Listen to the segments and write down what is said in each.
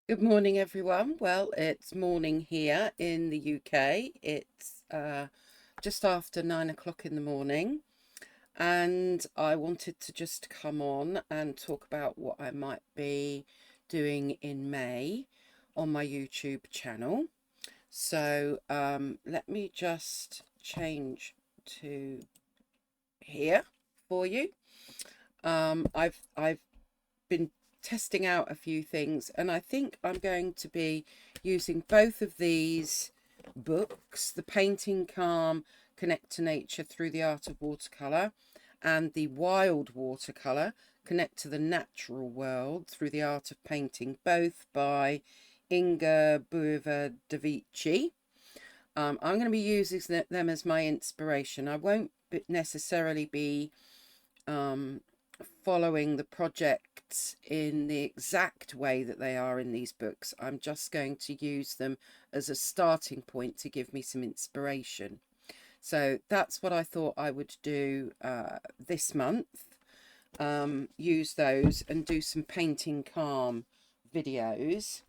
Good morning, everyone. Well, it's morning here in the UK. It's just after 9 o'clock in the morning, and I wanted to just come on and talk about what I might be doing in May on my YouTube channel. So let me just change to here for you. I've been testing out a few things, and I think I'm going to be using both of these books, the Painting Calm, Connect to Nature Through the Art of Watercolour, and the Wild Watercolour, Connect to the Natural World Through the Art of Painting, both by Inga Bueva-Davici. I'm going to be using them as my inspiration. I won't necessarily be um, following the projects in the exact way that they are in these books. I'm just going to use them as a starting point to give me some inspiration. So that's what I thought I would do this month. Use those and do some Painting Calm videos.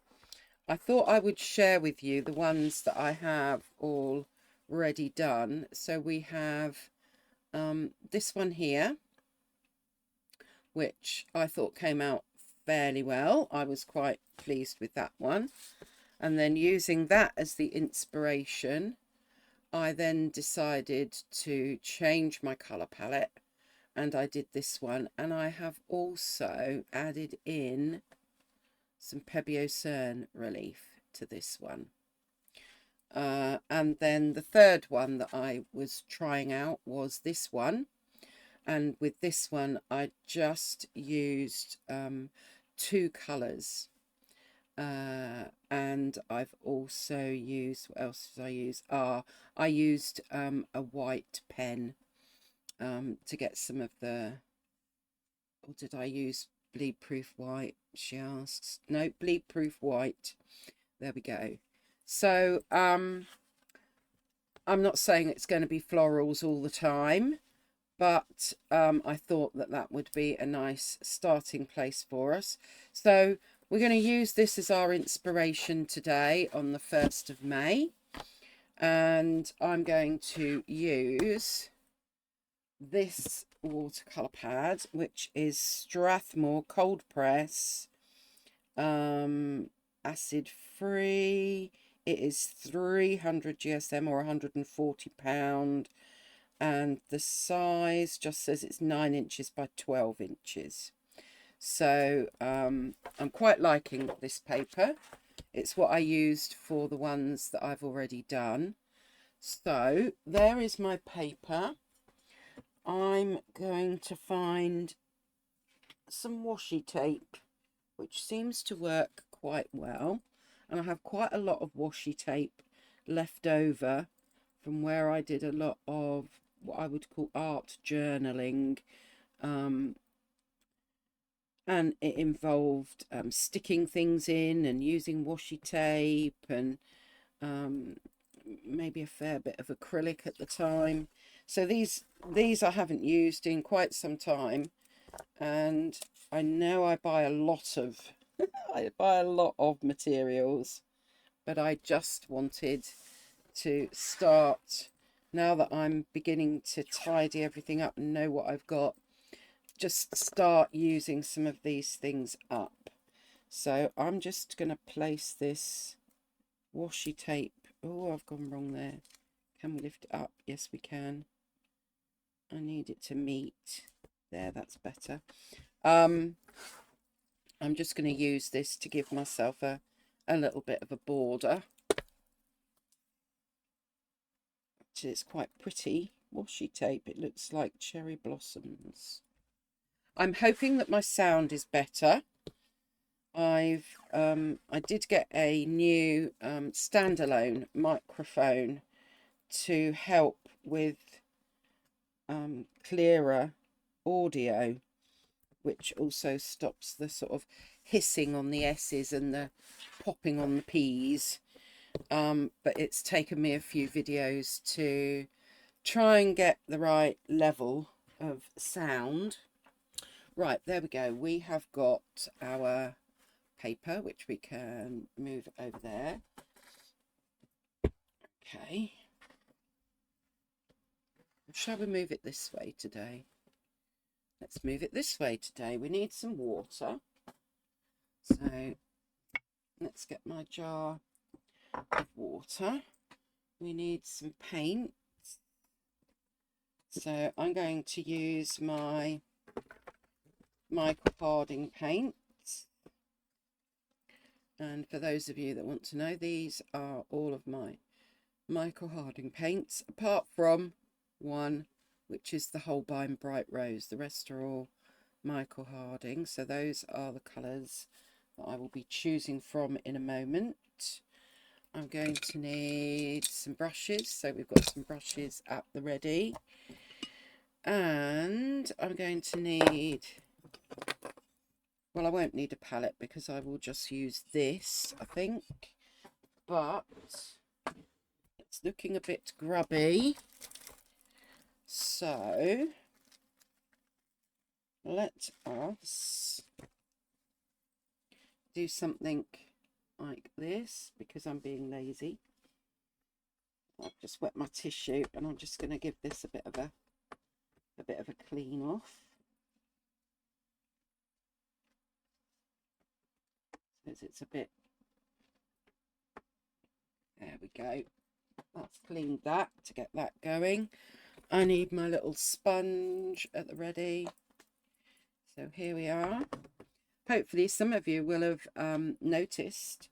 I thought I would share with you the ones that I have already done. So we have this one here, which I thought came out fairly well. I was quite pleased with that one. And then using that as the inspiration, I then decided to change my colour palette, and I did this one. And I have also added in some Pebeo relief to this one. And then the third one that I was trying out was this one. And with this one, I just used two colours. And I've also used, what else did I use? I used a white pen to get some of the, or did I use bleed proof white? She asks. No, bleed proof white. There we go. So I'm not saying it's going to be florals all the time, but I thought that that would be a nice starting place for us. So we're going to use this as our inspiration today on the 1st of May. And I'm going to use this watercolour pad, which is Strathmore Cold Press, acid free. It is 300 GSM or 140 pound, and the size just says it's 9 inches by 12 inches. So I'm quite liking this paper. It's what I used for the ones that I've already done. So there is my paper. I'm going to find some washi tape, which seems to work quite well. And I have quite a lot of washi tape left over from where I did a lot of what I would call art journaling. And it involved sticking things in and using washi tape and maybe a fair bit of acrylic at the time. So these I haven't used in quite some time, and I know I buy a lot of I buy a lot of materials, but I just wanted to start, now that I'm beginning to tidy everything up and know what I've got, just start using some of these things up. So I'm just going to place this washi tape. Oh, I've gone wrong there. Can we lift it up? Yes, we can. I need it to meet. There, that's better. I'm just going to use this to give myself a little bit of a border. Actually, it's quite pretty washi tape. It looks like cherry blossoms. I'm hoping that my sound is better. I did get a new standalone microphone to help with clearer audio, which also stops the sort of hissing on the S's and the popping on the P's. But it's taken me a few videos to try and get the right level of sound. Right, there we go. We have got our paper, which we can move over there. Okay. Shall we move it this way today? Let's move it this way today. We need some water. So let's get my jar of water. We need some paint. So I'm going to use my Michael Harding paints. And for those of you that want to know, these are all of my Michael Harding paints, apart from one, which is the Holbein Bright Rose. The rest are all Michael Harding. So those are the colours that I will be choosing from in a moment. I'm going to need some brushes. So we've got some brushes at the ready. And I'm going to need, well, I won't need a palette because I will just use this, I think. But it's looking a bit grubby. So let us do something like this because I'm being lazy. I've just wet my tissue and I'm just going to give this a bit of a clean off. Because it's a bit, there we go. That's cleaned that to get that going. I need my little sponge at the ready. So here we are. Hopefully some of you will have noticed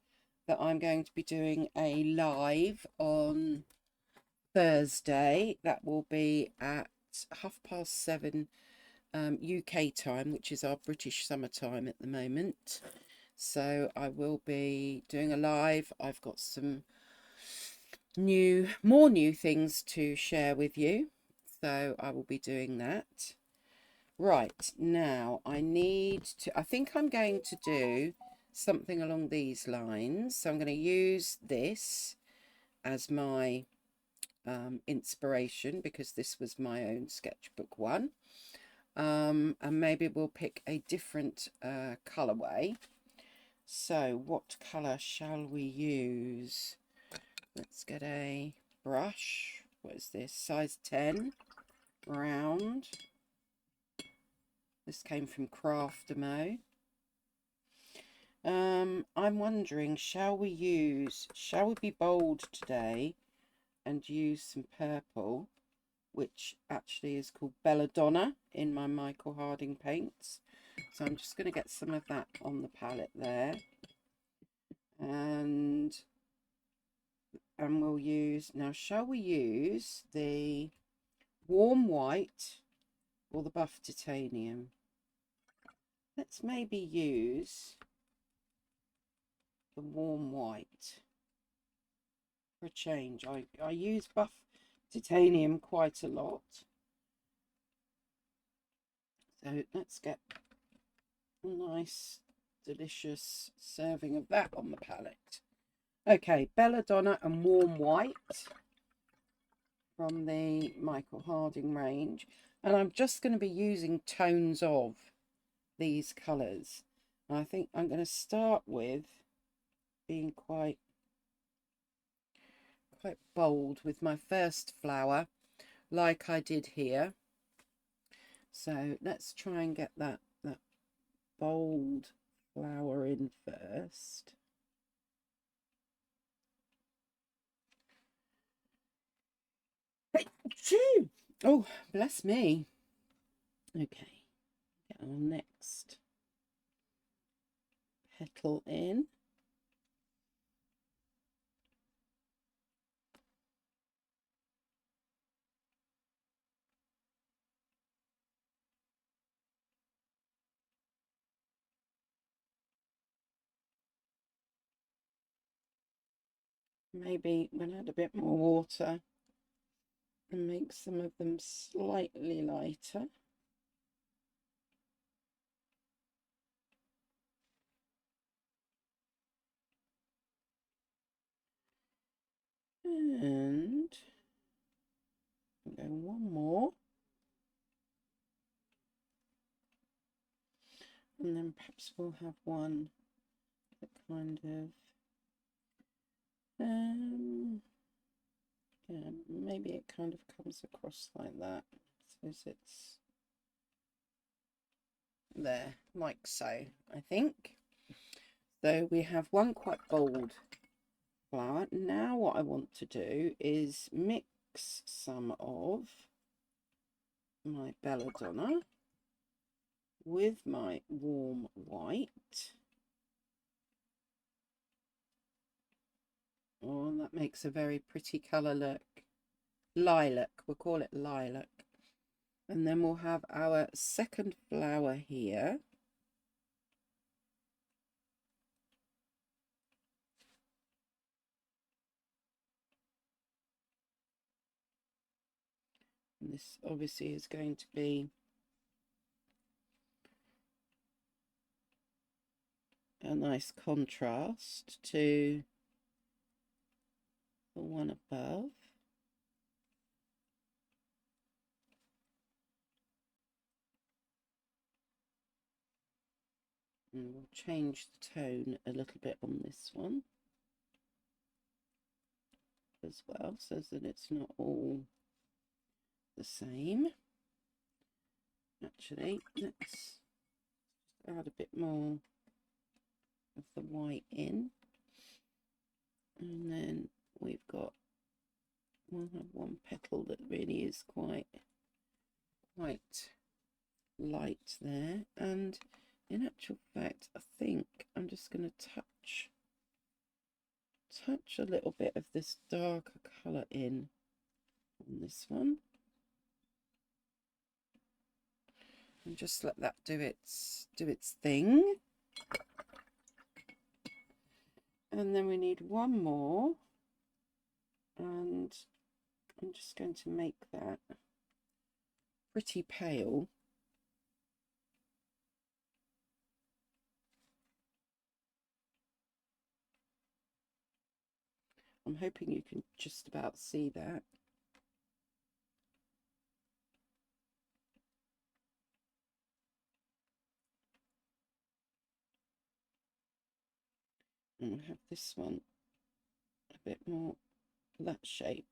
that I'm going to be doing a live on Thursday. That will be at 7:30 UK time, which is our British summertime at the moment. So I will be doing a live. I've got some more new things to share with you. So I will be doing that. Right, now I think I'm going to do something along these lines. So I'm going to use this as my inspiration because this was my own sketchbook one. And maybe we'll pick a different colourway. So what colour shall we use? Let's get a brush. What is this? Size 10, round. This came from Craft-A-Mo. I'm wondering, shall we be bold today and use some purple, which actually is called Belladonna in my Michael Harding paints. So I'm just going to get some of that on the palette there. And we'll use, now shall we use the warm white or the buff titanium? Let's maybe use the warm white for a change. I use buff titanium quite a lot. So let's get a nice, delicious serving of that on the palette. Okay, Belladonna and warm white from the Michael Harding range. And I'm just going to be using tones of these colours. I think I'm going to start with being quite bold with my first flower, like I did here. So let's try and get that bold flower in first. Oh, bless me. Okay, get our next petal in. Maybe we'll add a bit more water and make some of them slightly lighter. And we'll go one more. And then perhaps we'll have one kind of, yeah, maybe it kind of comes across like that. So it's there, like so, I think. So we have one quite bold flower. Now what I want to do is mix some of my belladonna with my warm white. Oh, that makes a very pretty colour look. Lilac, we'll call it lilac. And then we'll have our second flower here. And this obviously is going to be a nice contrast to the one above. And we'll change the tone a little bit on this one as well, so that it's not all the same. Actually, let's add a bit more of the white in, and then we've got, we'll have one petal that really is quite light there, and in actual fact I think I'm just going to touch a little bit of this darker colour in on this one, and just let that do its thing. And then we need one more, and I'm just going to make that pretty pale. I'm hoping you can just about see that. And we'll have this one a bit more that shape.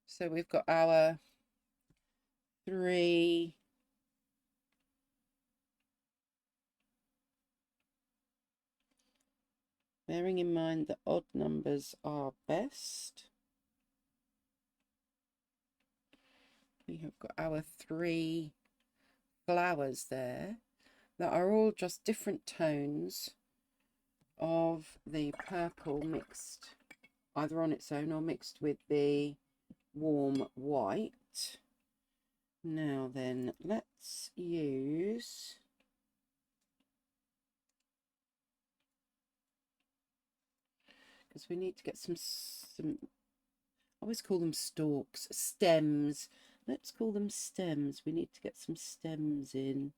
So we've got our 3 bearing in mind that odd numbers are best. We have got our 3 flowers there that are all just different tones of the purple, mixed either on its own or mixed with the warm white. Now then, let's use because we need to get some I always call them stalks, stems. Let's call them stems. We need to get some stems in.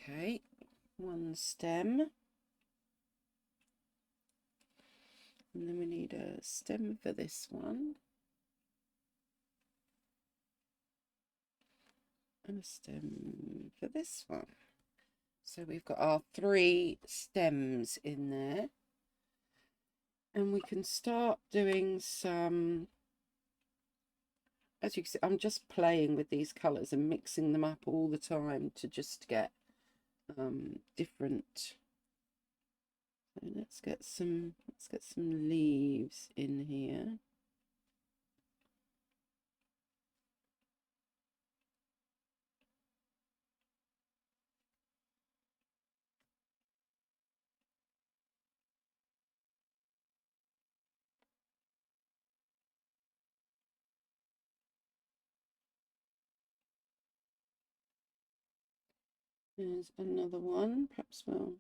Okay, one stem. And then we need a stem for this one. And a stem for this one. So we've got our 3 stems in there. And we can start doing some, as you can see, I'm just playing with these colours and mixing them up all the time to just get different. So let's get some leaves in here. There's another one. Perhaps we'll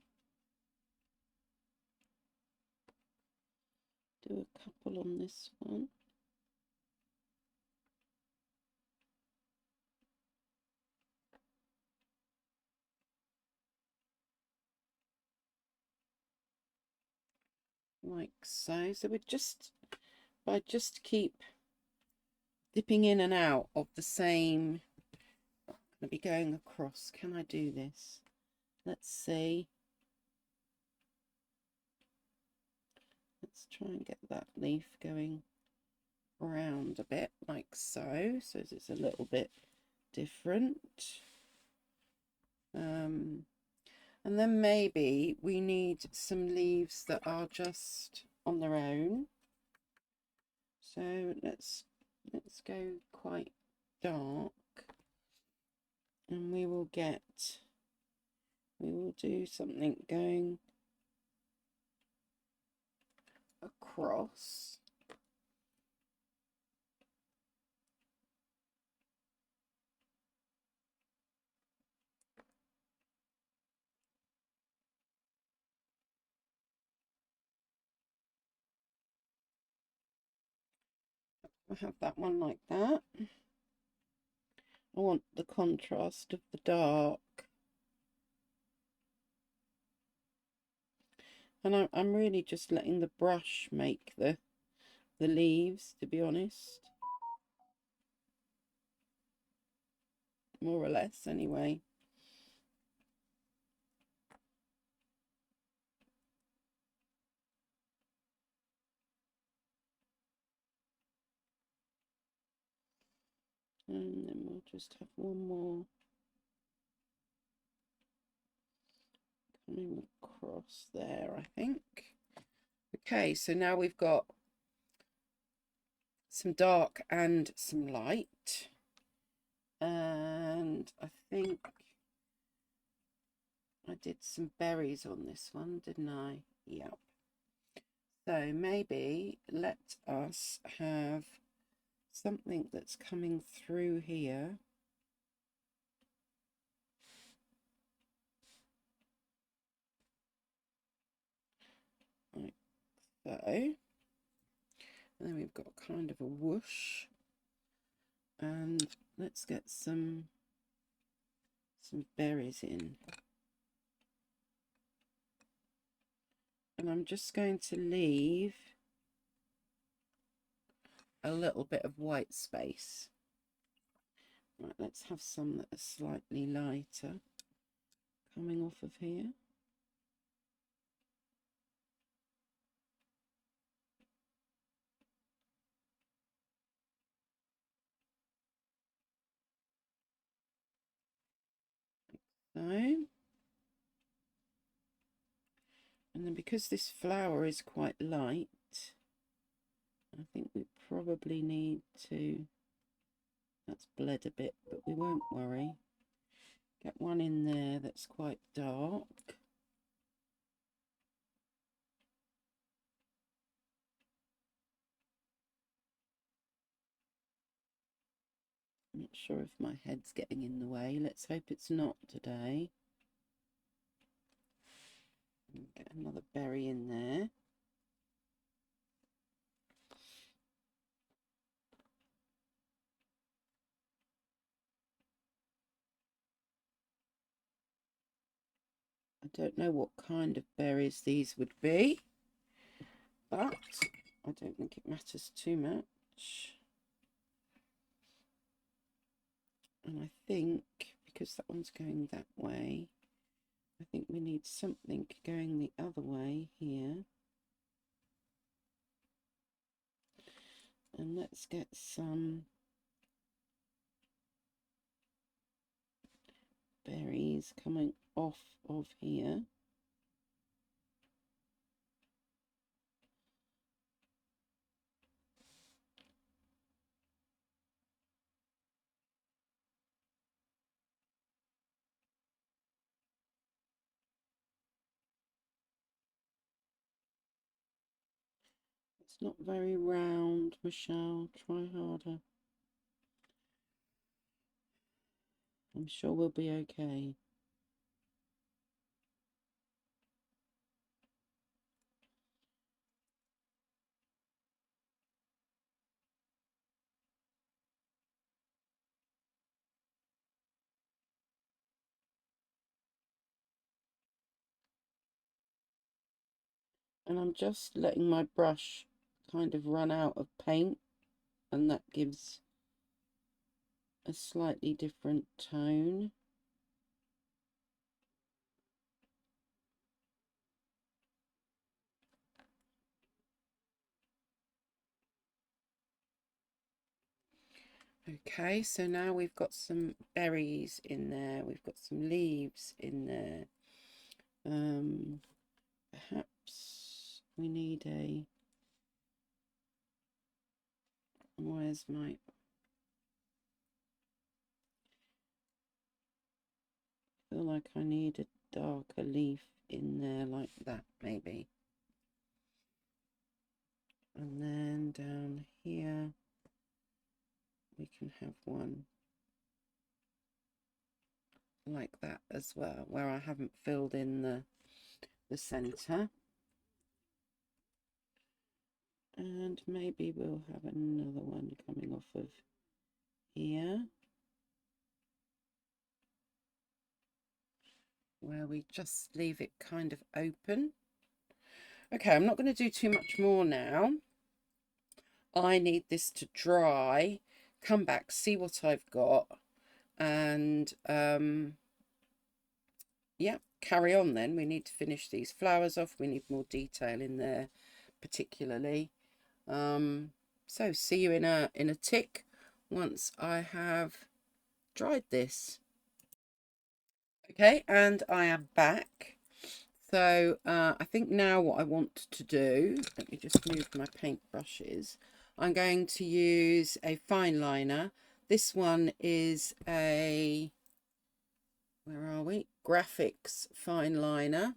do a couple on this one. Like so. So we just keep dipping in and out of the same. I'll be going across. Can I do this? Let's see. Let's try and get that leaf going around a bit like so, so it's a little bit different. And then maybe we need some leaves that are just on their own. So let's go quite dark, and we will do something going across. I have that one like that. I want the contrast of the dark. And I'm really just letting the brush make the leaves, to be honest. More or less, anyway. And then we'll just have one more coming across there, I think. Okay, so now we've got some dark and some light. And I think I did some berries on this one, didn't I? Yep. So maybe let us have something that's coming through here. Like so. And then we've got kind of a whoosh. And let's get some berries in. And I'm just going to leave a little bit of white space. Right, let's have some that are slightly lighter coming off of here. So, and then because this flower is quite light, I think we probably need to, that's bled a bit, but we won't worry. Get one in there that's quite dark. I'm not sure if my head's getting in the way. Let's hope it's not today. Get another berry in there. I don't know what kind of berries these would be, but I don't think it matters too much. And I think because that one's going that way, I think we need something going the other way here. And let's get some berries coming off of here. It's not very round, Michelle. Try harder. I'm sure we'll be okay. And I'm just letting my brush kind of run out of paint, and that gives a slightly different tone. Okay, so now we've got some berries in there, we've got some leaves in there. Perhaps we need a, where's my, I feel like I need a darker leaf in there like that maybe. And then down here we can have one like that as well, where I haven't filled in the center. And maybe we'll have another one coming off of here, where we just leave it kind of open. Okay, I'm not going to do too much more now. I need this to dry, come back, see what I've got, and yeah, carry on then. We need to finish these flowers off. We need more detail in there particularly. So see you in a tick once I have dried this. Okay, and I am back. So I think now what I want to do, let me just move my paint brushes. I'm going to use a fine liner. This one is a, where are we? Graphics fine liner.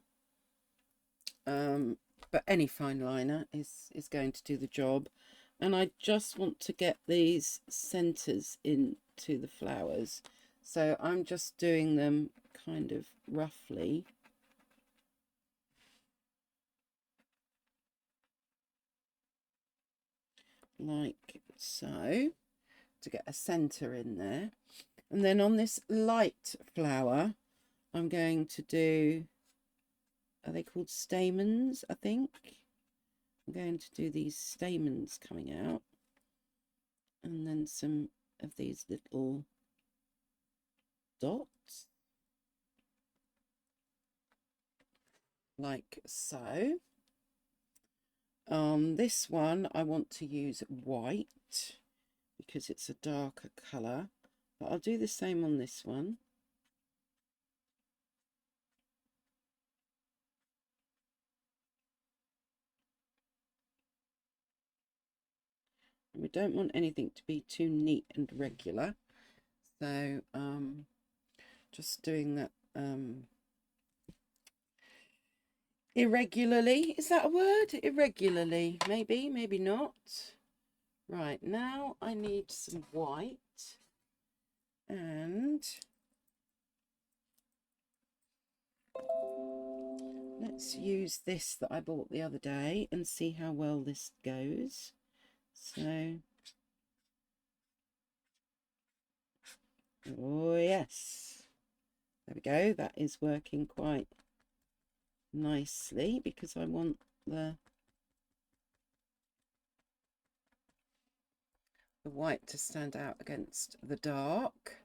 But any fine liner is going to do the job. And I just want to get these centers into the flowers. So I'm just doing them kind of roughly. Like so, to get a center in there. And then on this light flower, I'm going to do, are they called stamens, I think? I'm going to do these stamens coming out. And then some of these little dots. Like so. This one I want to use white because it's a darker colour, but I'll do the same on this one. And we don't want anything to be too neat and regular, so just doing that irregularly. Is that a word? Irregularly, maybe, maybe not. Right, now I need some white, and let's use this that I bought the other day and see how well this goes. So, oh yes, there we go. That is working quite nicely because I want the white to stand out against the dark.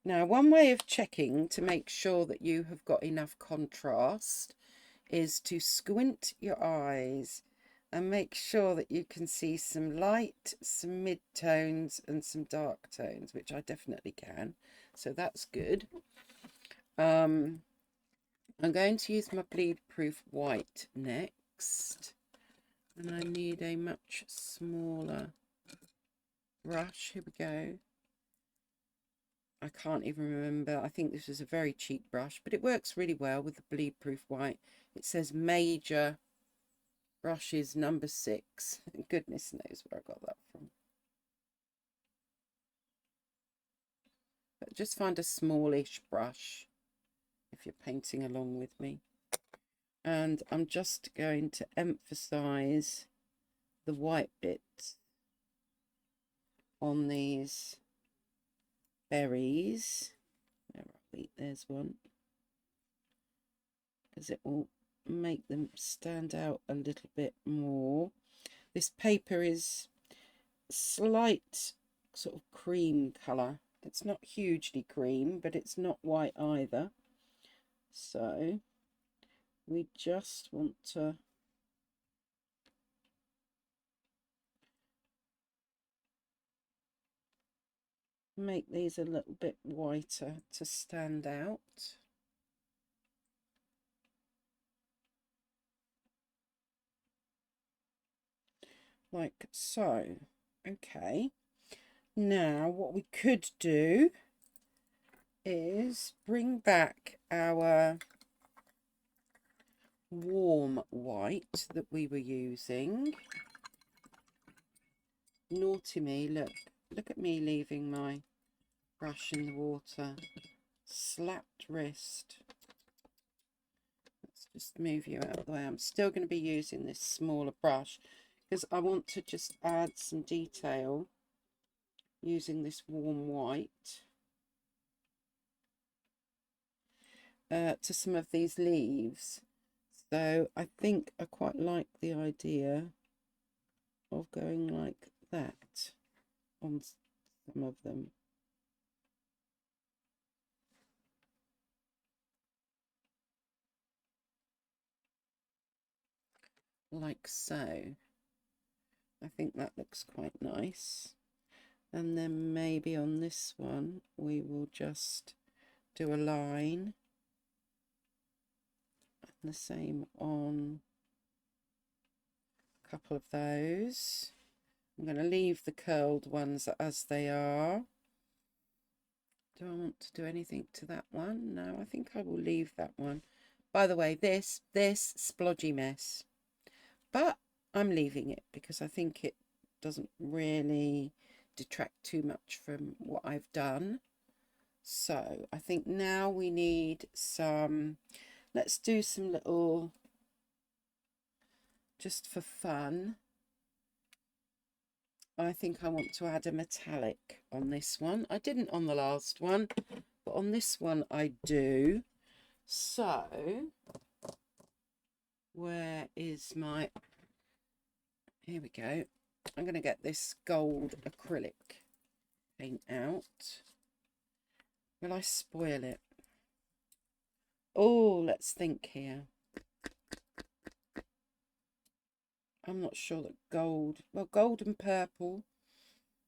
Now, one way of checking to make sure that you have got enough contrast is to squint your eyes and make sure that you can see some light, some mid-tones and some dark tones, which I definitely can. So that's good. I'm going to use my bleed-proof white next. And I need a much smaller brush. Here we go. I can't even remember. I think this is a very cheap brush, but it works really well with the bleed-proof white. It says Major Brushes number 6. Goodness knows where I got that from. But just find a smallish brush if you're painting along with me. And I'm just going to emphasize the white bits on these berries. Where are we? There's one. Because it will make them stand out a little bit more. This paper is slight sort of cream colour, It's not hugely cream, but it's not white either. So we just want to make these a little bit whiter to stand out. Like so. Okay. Now what we could do is bring back our warm white that we were using. Naughty me, look at me leaving my brush in the water. Slapped wrist. Let's just move you out of the way. I'm still going to be using this smaller brush because I want to just add some detail using this warm white to some of these leaves. So I think I quite like the idea of going like that on some of them. Like so. I think that looks quite nice. And then maybe on this one we will just do a line, and the same on a couple of those. I'm going to leave the curled ones as they are. Do I want to do anything to that one? No, I think I will leave that one. By the way, this splodgy mess, but I'm leaving it because I think it doesn't really detract too much from what I've done. So I think now we need some, let's do some little, just for fun, I think I want to add a metallic on this one. I didn't on the last one, but on this one I do. So where is my, here we go. I'm going to get this gold acrylic paint out. Will I spoil it? Oh, let's think here. I'm not sure that gold, well, gold and purple,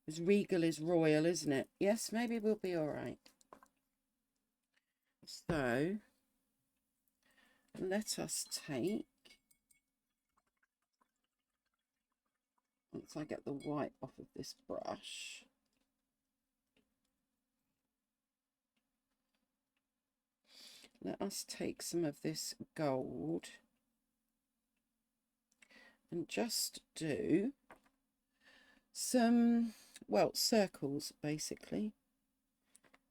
as regal is royal, isn't it? Yes, maybe we'll be all right. So let us take, once I get the white off of this brush, let us take some of this gold and just do some, well, circles basically.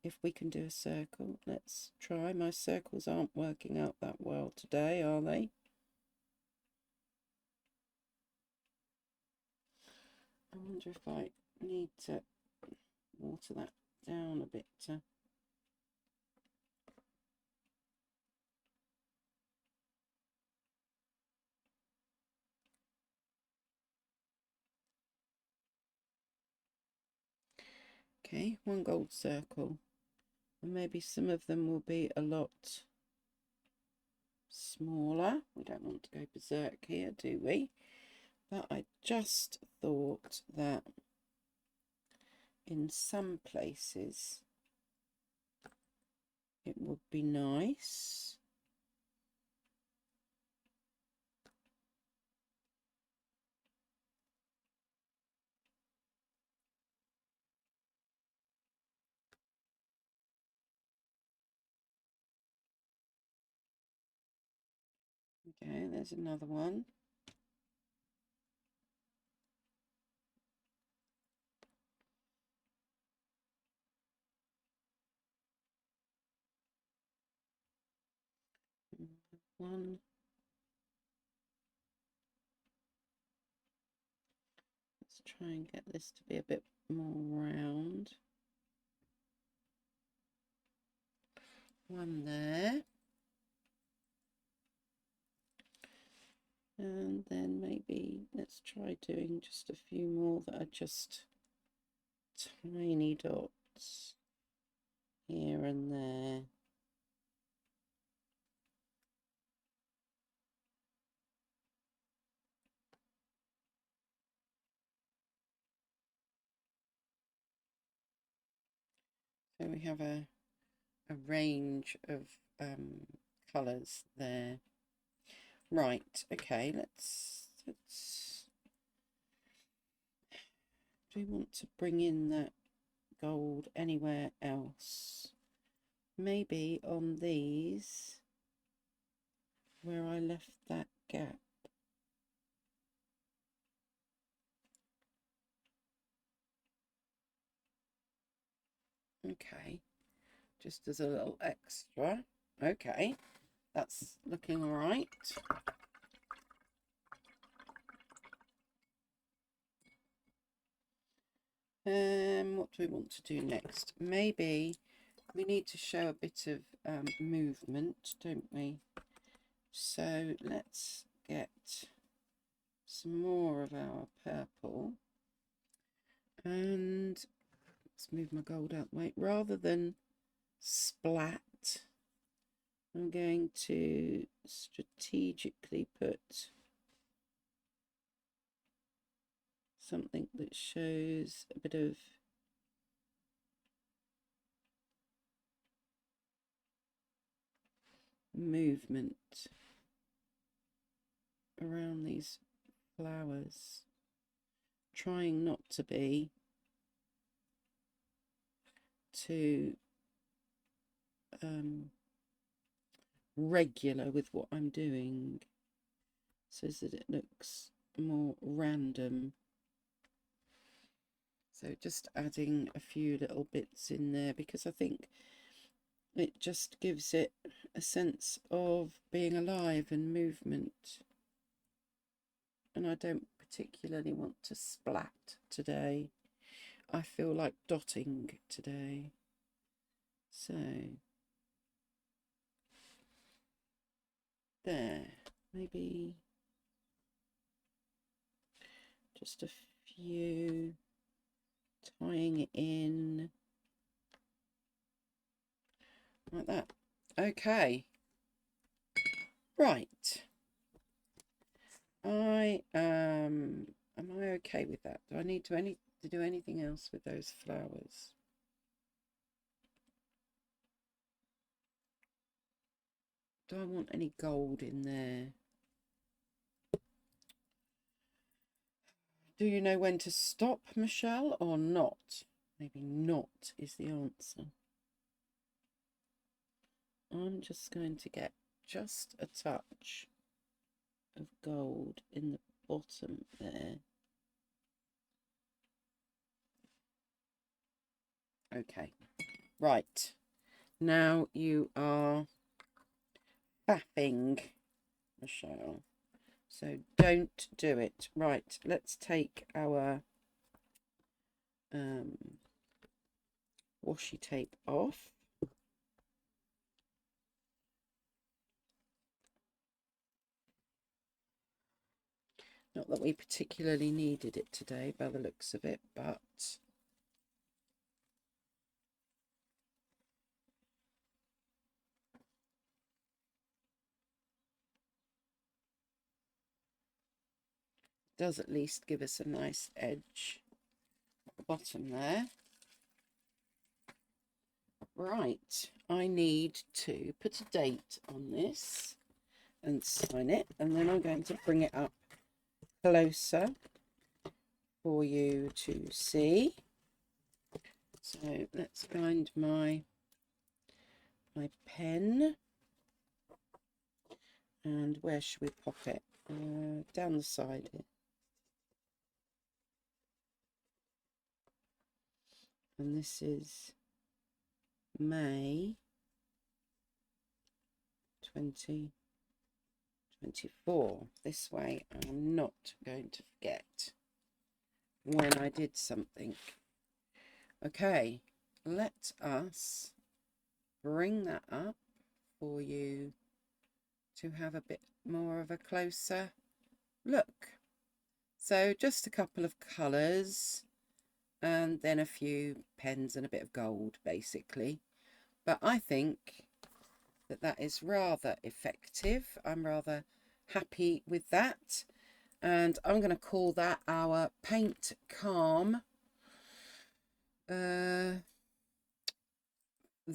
If we can do a circle, let's try. My circles aren't working out that well today, are they? I wonder if I need to water that down a bit. Okay, one gold circle. And maybe some of them will be a lot smaller. We don't want to go berserk here, do we? But I just thought that in some places it would be nice. Okay, there's another one. One. Let's try and get this to be a bit more round. One there. And then maybe let's try doing just a few more that are just tiny dots. here and there. So we have a range of colours there. Right, okay, let's do we want to bring in that gold anywhere else? Maybe on these where I left that gap. Okay, just as a little extra. Okay, that's looking all right. What do we want to do next? Maybe we need to show a bit of movement, don't we? So let's get some more of our purple, and let's move my gold out the way. Rather than splat, I'm going to strategically put something that shows a bit of movement around these flowers, trying not to be too regular with what I'm doing, so that it looks more random. So just adding a few little bits in there, because I think it just gives it a sense of being alive and movement. And I don't particularly want to splat today. I feel like dotting today. So there, maybe just a few, tying it in like that. Okay, right. Am I okay with that? Do I need to do anything else with those flowers? Do I want any gold in there? Do you know when to stop, Michelle, or not? Maybe not is the answer. I'm just going to get just a touch of gold in the bottom there. Okay, right. Now you are faffing, Michelle. So don't do it. Right, let's take our washi tape off. Not that we particularly needed it today by the looks of it, but does at least give us a nice edge at the bottom there. Right, I need to put a date on this and sign it, and then I'm going to bring it up closer for you to see. So let's find my pen, and where should we pop it? Down the side here. And this is May 2024. This way I'm not going to forget when I did something. Okay, let us bring that up for you to have a bit more of a closer look. So just a couple of colours, and then a few pens and a bit of gold, basically. but I think that that is rather effective. I'm rather happy with that, and I'm going to call that our Paint Calm, the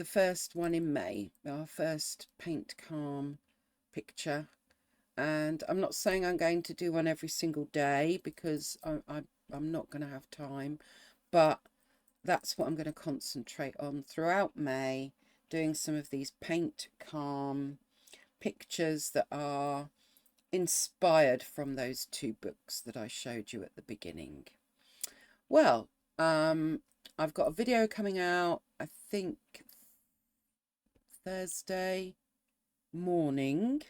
first one in May, our first Paint Calm picture. And I'm not saying I'm going to do one every single day, because I'm not going to have time, but that's what I'm going to concentrate on throughout May, doing some of these Paint Calm pictures that are inspired from those two books that I showed you at the beginning. Well, I've got a video coming out, I think Thursday morning,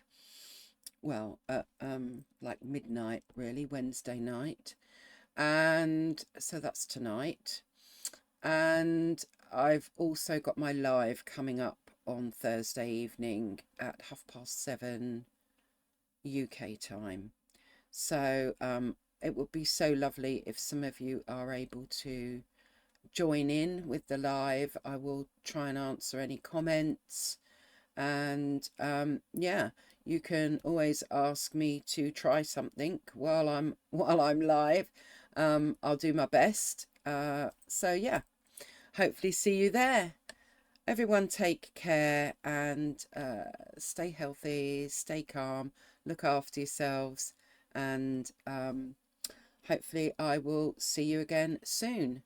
well, at like midnight, really, Wednesday night, and so that's tonight. And I've also got my live coming up on Thursday evening at 7:30 UK time. So it would be so lovely if some of you are able to join in with the live. I will try and answer any comments, and yeah, you can always ask me to try something while I'm live. I'll do my best. So yeah, hopefully see you there. Everyone take care, and stay healthy, stay calm, look after yourselves, and hopefully I will see you again soon.